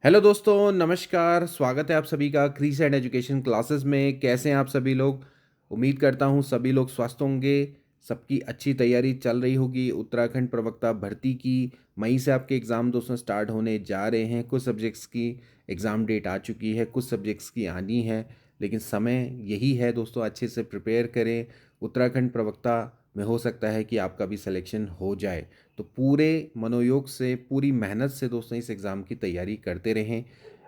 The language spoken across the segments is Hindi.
हेलो दोस्तों, नमस्कार। स्वागत है आप सभी का क्रीस एंड एजुकेशन क्लासेस में। कैसे हैं आप सभी लोग? उम्मीद करता हूं सभी लोग स्वस्थ होंगे। सबकी अच्छी तैयारी चल रही होगी। उत्तराखंड प्रवक्ता भर्ती की मई से आपके एग्ज़ाम दोस्तों स्टार्ट होने जा रहे हैं। कुछ सब्जेक्ट्स की एग्ज़ाम डेट आ चुकी है, कुछ सब्जेक्ट्स की आनी है, लेकिन समय यही है दोस्तों, अच्छे से प्रिपेयर करें। उत्तराखंड प्रवक्ता में हो सकता है कि आपका भी सिलेक्शन हो जाए। तो पूरे मनोयोग से, पूरी मेहनत से दोस्तों इस एग्ज़ाम की तैयारी करते रहें।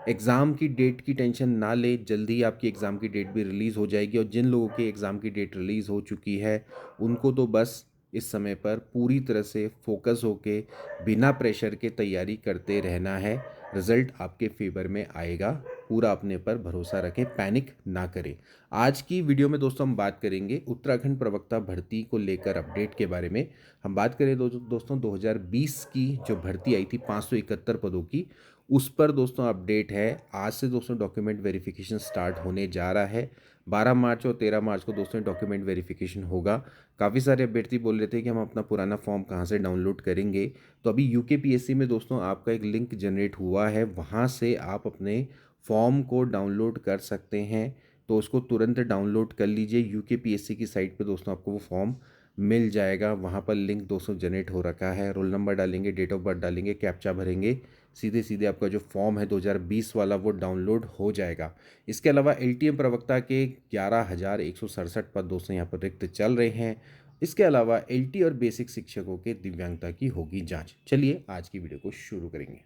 एग्ज़ाम की डेट की टेंशन ना लें, जल्दी आपकी एग्ज़ाम की डेट भी रिलीज़ हो जाएगी। और जिन लोगों की एग्ज़ाम की डेट रिलीज़ हो चुकी है, उनको तो बस इस समय पर पूरी तरह से फोकस होके बिना प्रेशर के तैयारी करते रहना है। रिज़ल्ट आपके फेवर में आएगा। पूरा अपने पर भरोसा रखें, पैनिक ना करें। आज की वीडियो में दोस्तों हम बात करेंगे उत्तराखंड प्रवक्ता भर्ती को लेकर अपडेट के बारे में। हम बात करें दोस्तों 2020 की जो भर्ती आई थी 571 पदों की, उस पर दोस्तों अपडेट है। आज से दोस्तों डॉक्यूमेंट वेरिफिकेशन स्टार्ट होने जा रहा है। 12 मार्च और 13 मार्च को दोस्तों डॉक्यूमेंट वेरिफिकेशन होगा। काफ़ी सारे अभ्यर्थी बोल रहे थे कि हम अपना पुराना फॉर्म कहाँ से डाउनलोड करेंगे। तो अभी यूकेपीएससी में दोस्तों आपका एक लिंक जनरेट हुआ है, वहाँ से आप अपने फॉर्म को डाउनलोड कर सकते हैं। तो उसको तुरंत डाउनलोड कर लीजिए। यूकेपीएससी की साइट पे दोस्तों आपको वो फॉर्म मिल जाएगा। वहाँ पर लिंक दोस्तों जनरेट हो रखा है। रोल नंबर डालेंगे, डेट ऑफ बर्थ डालेंगे, कैप्चा भरेंगे, सीधे सीधे आपका जो फॉर्म है 2020 वाला वो डाउनलोड हो जाएगा। इसके अलावा एलटीएम प्रवक्ता के 11,167 पद दोस्तों यहाँ पर रिक्त चल रहे हैं। इसके अलावा एलटी और बेसिक शिक्षकों के दिव्यांगता की होगी जांच। चलिए आज की वीडियो को शुरू करेंगे।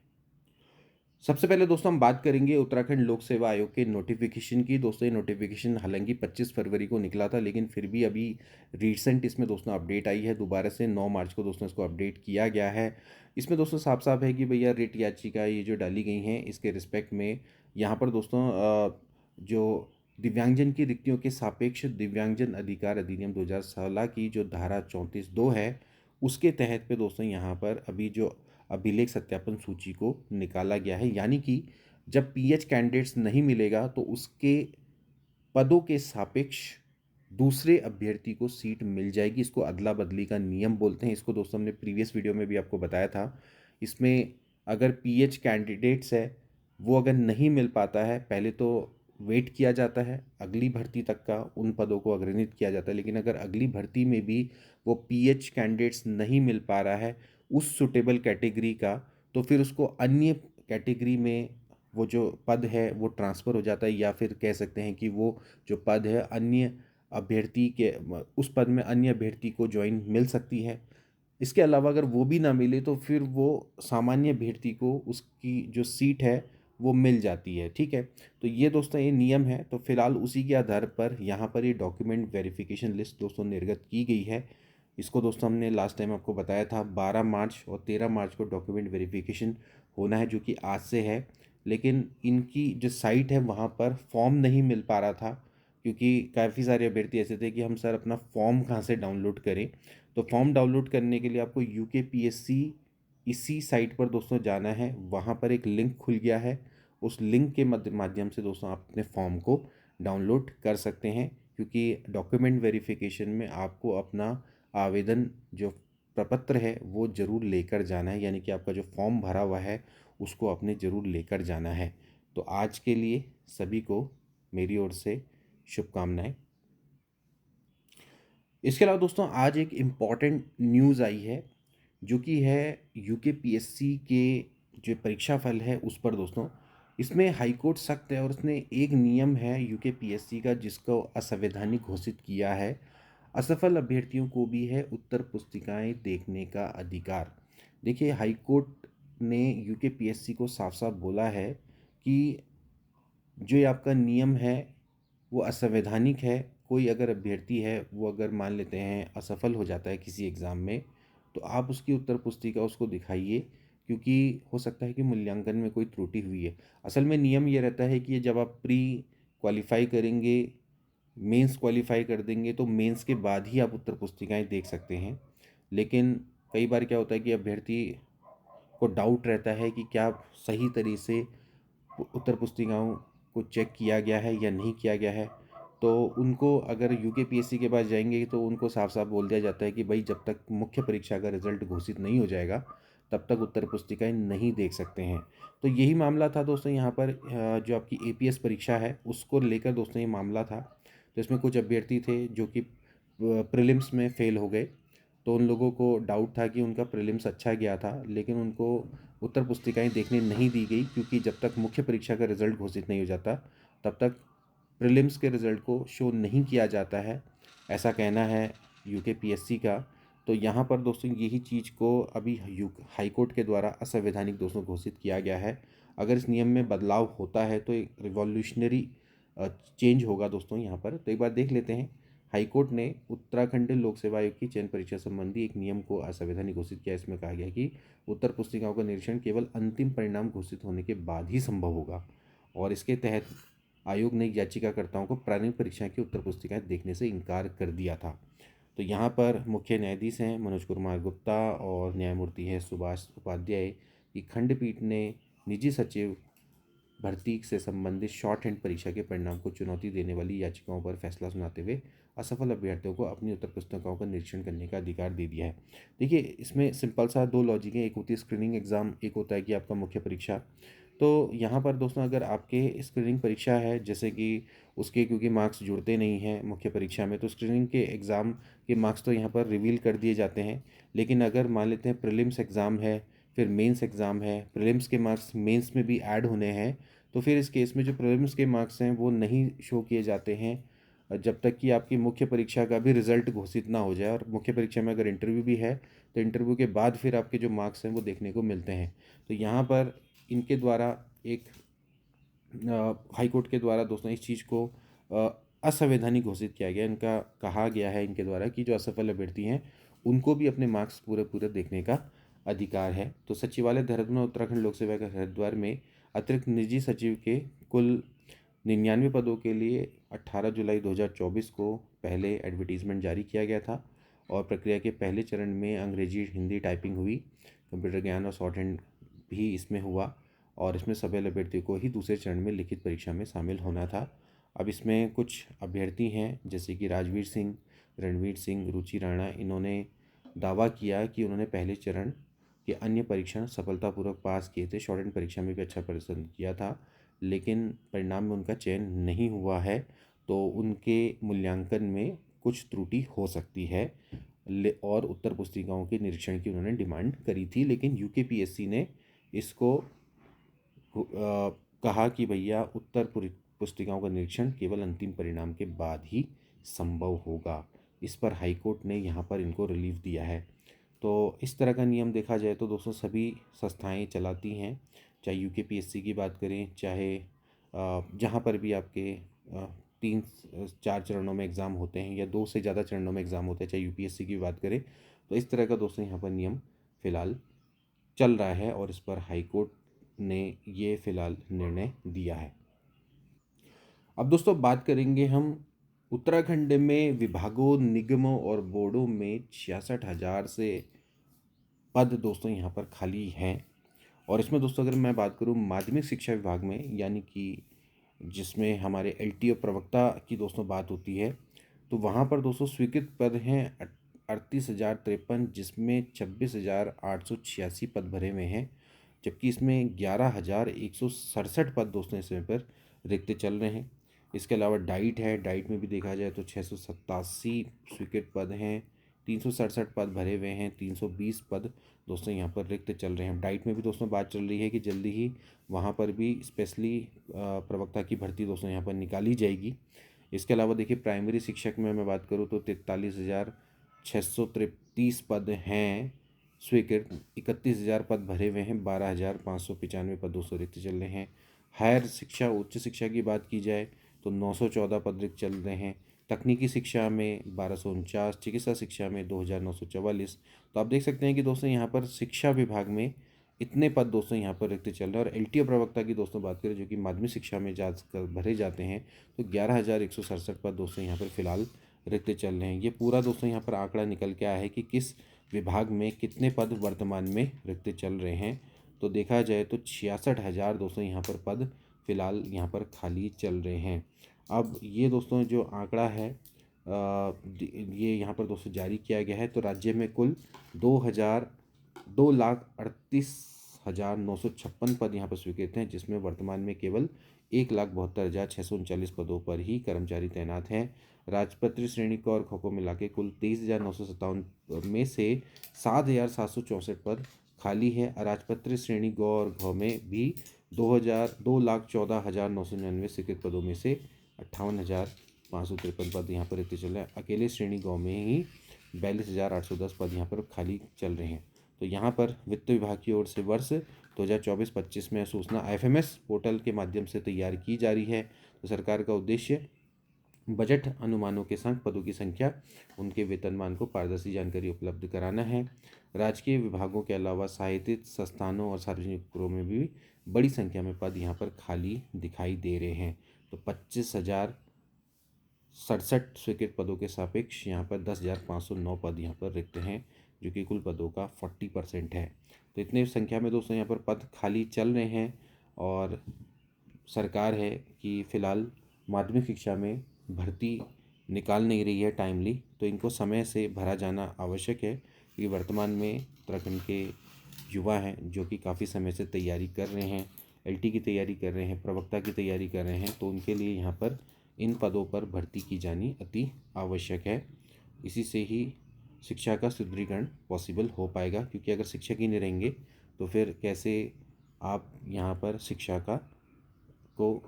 सबसे पहले दोस्तों हम बात करेंगे उत्तराखंड लोक सेवा आयोग के नोटिफिकेशन की। दोस्तों ये नोटिफिकेशन हालांकि 25 फरवरी को निकला था, लेकिन फिर भी अभी रिसेंट इसमें दोस्तों अपडेट आई है। दोबारा से 9 मार्च को दोस्तों इसको अपडेट किया गया है। इसमें दोस्तों साफ साफ है कि भैया रिट याचिका ये जो डाली गई हैं इसके रिस्पेक्ट में यहाँ पर दोस्तों जो दिव्यांगजन की रिक्तियों के सापेक्ष दिव्यांगजन अधिकार अधिनियम 2016 की जो धारा 34(2) है, उसके तहत पे दोस्तों यहाँ पर अभी जो अभिलेख सत्यापन सूची को निकाला गया है। यानी कि जब पीएच कैंडिडेट्स नहीं मिलेगा तो उसके पदों के सापेक्ष दूसरे अभ्यर्थी को सीट मिल जाएगी। इसको अदला बदली का नियम बोलते हैं। इसको दोस्तों हमने प्रीवियस वीडियो में भी आपको बताया था। इसमें अगर पीएच कैंडिडेट्स है वो अगर नहीं मिल पाता है, पहले तो वेट किया जाता है अगली भर्ती तक का, उन पदों को अग्रणित किया जाता है। लेकिन अगर अगली भर्ती में भी वो पीएच कैंडिडेट्स नहीं मिल पा रहा है उस सुटेबल कैटेगरी का, तो फिर उसको अन्य कैटेगरी में वो जो पद है वो ट्रांसफ़र हो जाता है, या फिर कह सकते हैं कि वो जो पद है अन्य अभ्यर्थी के, उस पद में अन्य अभ्यर्थी को ज्वाइन मिल सकती है। इसके अलावा अगर वो भी ना मिले तो फिर वो सामान्य अभ्यर्थी को उसकी जो सीट है वो मिल जाती है। ठीक है, तो ये दोस्तों ये नियम है। तो फिलहाल उसी के आधार पर यहाँ पर ये डॉक्यूमेंट वेरिफिकेशन लिस्ट दोस्तों निर्गत की गई है। इसको दोस्तों हमने लास्ट टाइम आपको बताया था 12 मार्च और 13 मार्च को डॉक्यूमेंट वेरिफिकेशन होना है, जो कि आज से है। लेकिन इनकी जो साइट है वहाँ पर फॉर्म नहीं मिल पा रहा था, क्योंकि काफ़ी सारे अभ्यर्थी ऐसे थे कि हम सर अपना फॉर्म कहाँ से डाउनलोड करें। तो फॉर्म डाउनलोड करने के लिए आपको यूकेपीएससी इसी साइट पर दोस्तों जाना है। वहाँ पर एक लिंक खुल गया है। उस लिंक के माध्यम से दोस्तों आप अपने फॉर्म को डाउनलोड कर सकते हैं, क्योंकि डॉक्यूमेंट वेरिफिकेशन में आपको अपना आवेदन जो प्रपत्र है वो ज़रूर लेकर जाना है। यानी कि आपका जो फॉर्म भरा हुआ है उसको आपने ज़रूर लेकर जाना है। तो आज के लिए सभी को मेरी ओर से शुभकामनाएं। इसके अलावा दोस्तों आज एक इम्पॉर्टेंट न्यूज़ आई है, जो कि है यूकेपीएससी के जो परीक्षा फल है उस पर दोस्तों। इसमें हाई कोर्ट सख्त है और उसने एक नियम है यूकेपीएससी का जिसको असंवैधानिक घोषित किया है। असफल अभ्यर्थियों को भी है उत्तर पुस्तिकाएं देखने का अधिकार। देखिए, हाई कोर्ट ने यूकेपीएससी को साफ साफ बोला है कि जो ये आपका नियम है वो असंवैधानिक है। कोई अगर अभ्यर्थी है वो अगर मान लेते हैं असफल हो जाता है किसी एग्ज़ाम में, तो आप उसकी उत्तर पुस्तिका उसको दिखाइए, क्योंकि हो सकता है कि मूल्यांकन में कोई त्रुटि हुई है। असल में नियम ये रहता है कि जब आप प्री क्वालिफाई करेंगे, मेंस क्वालिफाई कर देंगे, तो मेंस के बाद ही आप उत्तर पुस्तिकाएं देख सकते हैं। लेकिन कई बार क्या होता है कि अभ्यर्थी को डाउट रहता है कि क्या सही तरीके से उत्तर पुस्तिकाओं को चेक किया गया है या नहीं किया गया है। तो उनको अगर यूकेपीएससी के पास जाएंगे तो उनको साफ साफ बोल दिया जाता है कि भाई जब तक मुख्य परीक्षा का रिजल्ट घोषित नहीं हो जाएगा तब तक उत्तर पुस्तिकाएं नहीं देख सकते हैं। तो यही मामला था दोस्तों यहाँ पर जो आपकी एपीएस परीक्षा है उसको लेकर दोस्तों ये मामला था। तो इसमें कुछ अभ्यर्थी थे जो कि प्रीलिम्स में फ़ेल हो गए। तो उन लोगों को डाउट था कि उनका प्रीलिम्स अच्छा गया था, लेकिन उनको उत्तर पुस्तिकाएं देखने नहीं दी गई, क्योंकि जब तक मुख्य परीक्षा का रिज़ल्ट घोषित नहीं हो जाता तब तक प्रीलिम्स के रिज़ल्ट को शो नहीं किया जाता है, ऐसा कहना है यूकेपीएससी का। तो यहाँ पर दोस्तों यही चीज़ को अभी हाई कोर्ट के द्वारा असंवैधानिक दोस्तों घोषित किया गया है। अगर इस नियम में बदलाव होता है तो एक रिवॉल्यूशनरी चेंज होगा दोस्तों यहाँ पर। तो एक बार देख लेते हैं। हाईकोर्ट ने उत्तराखंड लोक सेवा आयोग की चयन परीक्षा संबंधी एक नियम को असंवैधानिक घोषित किया। इसमें कहा गया कि उत्तर पुस्तिकाओं का निरीक्षण केवल अंतिम परिणाम घोषित होने के बाद ही संभव होगा, और इसके तहत आयोग ने याचिकाकर्ताओं को प्रारंभिक परीक्षा की उत्तर पुस्तिकाएं देखने से इनकार कर दिया था। तो यहाँ पर मुख्य न्यायाधीश हैं मनोज कुमार गुप्ता और न्यायमूर्ति है सुभाष उपाध्याय की खंडपीठ ने निजी सचिव भर्ती से संबंधित शॉर्ट हैंड परीक्षा के परिणाम को चुनौती देने वाली याचिकाओं पर फैसला सुनाते हुए असफल अभ्यर्थियों को अपनी उत्तर पुस्तिकाओं का निरीक्षण करने का अधिकार दे दिया है। देखिए, इसमें सिंपल सा दो लॉजिक है, एक होती है स्क्रीनिंग एग्ज़ाम, एक होता है कि आपका मुख्य परीक्षा। तो यहाँ पर दोस्तों अगर आपके स्क्रीनिंग परीक्षा है, जैसे कि उसके क्योंकि मार्क्स जुड़ते नहीं हैं मुख्य परीक्षा में, तो स्क्रीनिंग के एग्ज़ाम के मार्क्स तो यहाँ पर रिवील कर दिए जाते हैं। लेकिन अगर मान लेते हैं प्रीलिम्स एग्ज़ाम है, फिर मेंस एग्ज़ाम है, प्रीलिम्स के मार्क्स मेंस में भी ऐड होने हैं, तो फिर इस केस में जो प्रीलिम्स के मार्क्स हैं वो नहीं शो किए जाते हैं जब तक कि आपकी मुख्य परीक्षा का भी रिज़ल्ट घोषित ना हो जाए। और मुख्य परीक्षा में अगर इंटरव्यू भी है तो इंटरव्यू के बाद फिर आपके जो मार्क्स हैं वो देखने को मिलते हैं। तो यहाँ पर इनके द्वारा एक हाई कोर्ट के द्वारा दोस्तों इस चीज़ को असंवैधानिक घोषित किया गया। इनका कहा गया है इनके द्वारा कि जो असफल अभ्यर्थी हैं उनको भी अपने मार्क्स पूरे पूरे देखने का अधिकार है। तो सचिवालय देहरादून और उत्तराखंड लोक सेवा आयोग हरिद्वार में अतिरिक्त निजी सचिव के कुल 99 पदों के लिए 18 जुलाई 2024 को पहले एडवर्टीज़मेंट जारी किया गया था, और प्रक्रिया के पहले चरण में अंग्रेजी हिंदी टाइपिंग हुई, कंप्यूटर ज्ञान और शॉर्ट हैंड भी इसमें हुआ, और इसमें सफल अभ्यर्थियों को ही दूसरे चरण में लिखित परीक्षा में शामिल होना था। अब इसमें कुछ अभ्यर्थी हैं जैसे कि राजवीर सिंह, रणवीर सिंह, रुचि राणा, इन्होंने दावा किया कि उन्होंने पहले चरण के अन्य परीक्षण सफलतापूर्वक पास किए थे, शॉर्ट हैंड परीक्षा में भी अच्छा प्रदर्शन किया था, लेकिन परिणाम में उनका चयन नहीं हुआ है। तो उनके मूल्यांकन में कुछ त्रुटि हो सकती है, और उत्तर पुस्तिकाओं के निरीक्षण की उन्होंने डिमांड करी थी, लेकिन यूकेपीएससी ने इसको कहा कि भैया उत्तर पुस्तिकाओं का निरीक्षण केवल अंतिम परिणाम के बाद ही संभव होगा। इस पर हाईकोर्ट ने यहाँ पर इनको रिलीफ दिया है। तो इस तरह का नियम देखा जाए तो दोस्तों सभी संस्थाएं चलाती हैं, चाहे यूकेपीएससी की बात करें, चाहे जहाँ पर भी आपके 3-4 चरणों में एग्ज़ाम होते हैं या 2 से ज़्यादा चरणों में एग्ज़ाम होते हैं, चाहे यूपीएससी की बात करें, तो इस तरह का दोस्तों यहाँ पर नियम फ़िलहाल चल रहा है, और इस पर हाई कोर्ट ने ये फ़िलहाल निर्णय दिया है। अब दोस्तों बात करेंगे हम उत्तराखंड में विभागों, निगमों और बोर्डों में 66,000 से पद दोस्तों यहाँ पर खाली हैं। और इसमें दोस्तों अगर मैं बात करूँ माध्यमिक शिक्षा विभाग में, यानी कि जिसमें हमारे एलटीओ प्रवक्ता की दोस्तों बात होती है, तो वहाँ पर दोस्तों स्वीकृत पद हैं 38,053, जिसमें 26,886 पद भरे हुए हैं, जबकि इसमें 11,167 पद दोस्तों इस समय पर रिक्त चल रहे हैं। इसके अलावा डाइट है, डाइट में भी देखा जाए तो 687 स्वीकृत पद हैं, 367 पद भरे हुए हैं, 320 पद दोस्तों यहाँ पर रिक्त चल रहे हैं। डाइट में भी दोस्तों बात चल रही है कि जल्दी ही वहाँ पर भी स्पेशली प्रवक्ता की भर्ती दोस्तों यहाँ पर निकाली जाएगी। इसके अलावा देखिए प्राइमरी शिक्षक में मैं बात करूँ तो 43,633 पद हैं स्वीकृत, 31,000 पद भरे हुए हैं, 12,595 पद दोस्तों रिक्त चल रहे हैं। हायर शिक्षा, उच्च शिक्षा की बात की जाए तो 914 पद रिक्त चल रहे हैं, तकनीकी शिक्षा में 1249, चिकित्सा शिक्षा में 2,944। तो आप देख सकते हैं कि दोस्तों यहाँ पर शिक्षा विभाग में इतने पद दोस्तों यहाँ पर रिक्त चल रहे हैं। और एलटीओ प्रवक्ता की दोस्तों बात करें जो कि माध्यमिक शिक्षा में जाकर भरे जाते हैं, तो 11,167 पद दोस्तों यहाँ पर फिलहाल रिक्त चल रहे हैं। ये पूरा दोस्तों यहाँ पर आंकड़ा निकल के आया है कि किस विभाग में कितने पद वर्तमान में रिक्त चल रहे हैं। तो देखा जाए तो 66,000 दोस्तों यहाँ पर पद फिलहाल यहाँ पर खाली चल रहे हैं। अब ये दोस्तों जो आंकड़ा है ये यहाँ पर दोस्तों जारी किया गया है, तो राज्य में कुल 2,38,956 पद यहाँ पर स्वीकृत हैं, जिसमें वर्तमान में केवल 1,72,639 पदों पर ही कर्मचारी तैनात हैं। राजपत्रित श्रेणी क और ख को मिला के कुल 23,957 में से 7,764 पद खाली है। अराजपत्रित श्रेणी ग और घ में भी 2,14,999 स्वीकृत पदों में से 58,553 पद यहाँ पर रिक्त चल रहे हैं। अकेले श्रेणी ग में ही 42,810 पद यहाँ पर खाली चल रहे हैं। तो यहाँ पर वित्त विभाग की ओर से वर्ष 2024-25 में सूचना IFMS पोर्टल के माध्यम से तैयार की जा रही है। तो सरकार का उद्देश्य बजट अनुमानों के संग पदों की संख्या, उनके वेतनमान को पारदर्शी जानकारी उपलब्ध कराना है। राजकीय विभागों के अलावा सहायतित संस्थानों और सार्वजनिक उपक्रमों में भी बड़ी संख्या में पद यहाँ पर खाली दिखाई दे रहे हैं। तो 25,067 स्वीकृत पदों के सापेक्ष यहाँ पर 10,509 पद यहाँ पर रिक्त हैं, जो कि कुल पदों का 40% है। तो इतने संख्या में दोस्तों यहाँ पर पद खाली चल रहे हैं और सरकार है कि फ़िलहाल माध्यमिक शिक्षा में भर्ती निकाल नहीं रही है टाइमली, तो इनको समय से भरा जाना आवश्यक है, क्योंकि वर्तमान में उत्तराखंड के युवा हैं जो कि काफ़ी समय से तैयारी कर रहे हैं, LT की तैयारी कर रहे हैं, प्रवक्ता की तैयारी कर रहे हैं। तो उनके लिए यहाँ पर इन पदों पर भर्ती की जानी अति आवश्यक है। इसी से ही शिक्षा का सुदृढ़ीकरण पॉसिबल हो पाएगा, क्योंकि अगर शिक्षक ही नहीं रहेंगे तो फिर कैसे आप यहाँ पर शिक्षा का को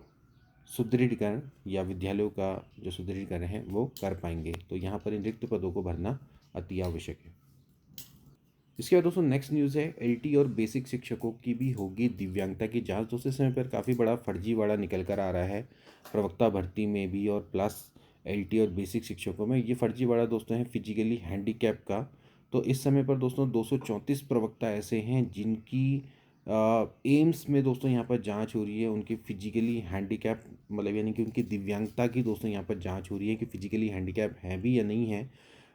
सुदृढ़ीकरण या विद्यालयों का जो सुदृढ़ीकरण है वो कर पाएंगे। तो यहाँ पर इन रिक्त पदों को भरना अति आवश्यक है। इसके बाद दोस्तों नेक्स्ट न्यूज़ है, LT और बेसिक शिक्षकों की भी होगी दिव्यांगता की जांच। दोस्तों इस समय पर काफ़ी बड़ा फर्जीवाड़ा निकल कर आ रहा है प्रवक्ता भर्ती में भी और प्लस LT और बेसिक शिक्षकों में। ये फर्जीवाड़ा दोस्तों है फिजिकली हैंडीकैप का। तो इस समय पर दोस्तों 234 प्रवक्ता ऐसे हैं जिनकी एम्स में दोस्तों यहाँ पर जांच हो रही है। उनकी फिजिकली हैंडीकैप मतलब यानी कि उनकी दिव्यांगता की दोस्तों यहाँ पर जांच हो रही है कि फिजिकली हैंडीकैप हैं भी या नहीं है।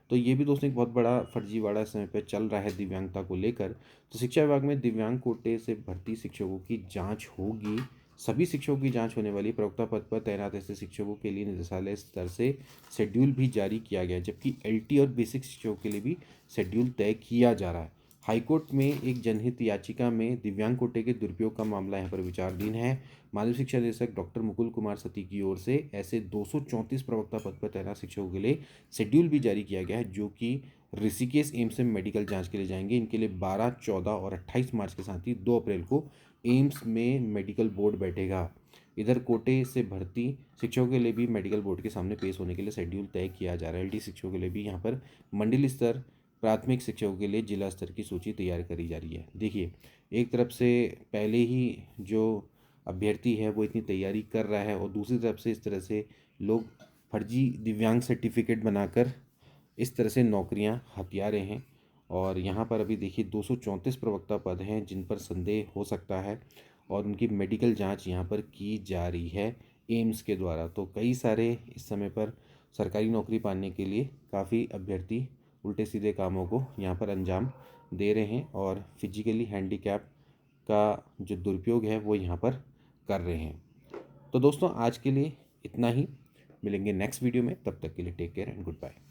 तो ये भी दोस्तों एक बहुत बड़ा फर्जीवाड़ा समय पर चल रहा है दिव्यांगता को लेकर। तो शिक्षा विभाग में दिव्यांग कोटे से भर्ती शिक्षकों की जाँच होगी। सभी शिक्षकों की जांच होने वाली। प्रवक्ता पद पर तैनात ऐसे शिक्षकों के लिए निदेशालय स्तर से शेड्यूल भी जारी किया गया है, जबकि LT और बेसिक शिक्षकों के लिए भी शेड्यूल तय किया जा रहा है। हाईकोर्ट में एक जनहित याचिका में दिव्यांग कोटे के दुरुपयोग का मामला यहाँ पर विचाराधीन है। माध्यमिक शिक्षा निदेशक डॉक्टर मुकुल कुमार सती की ओर से ऐसे 234 प्रवक्ता पद पर तैनात शिक्षकों के लिए शेड्यूल भी जारी किया गया है, जो कि ऋषिकेश एम्स में मेडिकल जांच के लिए जाएंगे। इनके लिए 12, 14 और 28 मार्च के साथ ही 2 अप्रैल को एम्स में मेडिकल बोर्ड बैठेगा। इधर कोटे से भर्ती शिक्षकों के लिए भी मेडिकल बोर्ड के सामने पेश होने के लिए शेड्यूल तय किया जा रहा है। LT शिक्षकों के लिए भी यहाँ पर मंडल स्तर, प्राथमिक शिक्षकों के लिए जिला स्तर की सूची तैयार करी जा रही है। देखिए, एक तरफ से पहले ही जो अभ्यर्थी है वो इतनी तैयारी कर रहा है और दूसरी तरफ से इस तरह से लोग फर्जी दिव्यांग सर्टिफिकेट बनाकर इस तरह से नौकरियां हथिया रहे हैं। और यहाँ पर अभी देखिए 234 प्रवक्ता पद हैं जिन पर संदेह हो सकता है और उनकी मेडिकल जांच यहाँ पर की जा रही है एम्स के द्वारा। तो कई सारे इस समय पर सरकारी नौकरी पाने के लिए काफ़ी अभ्यर्थी उल्टे सीधे कामों को यहाँ पर अंजाम दे रहे हैं और फिजिकली हैंडीकैप का जो दुरुपयोग है वो यहाँ पर कर रहे हैं। तो दोस्तों आज के लिए इतना ही, मिलेंगे नेक्स्ट वीडियो में, तब तक के लिए take care and good bye.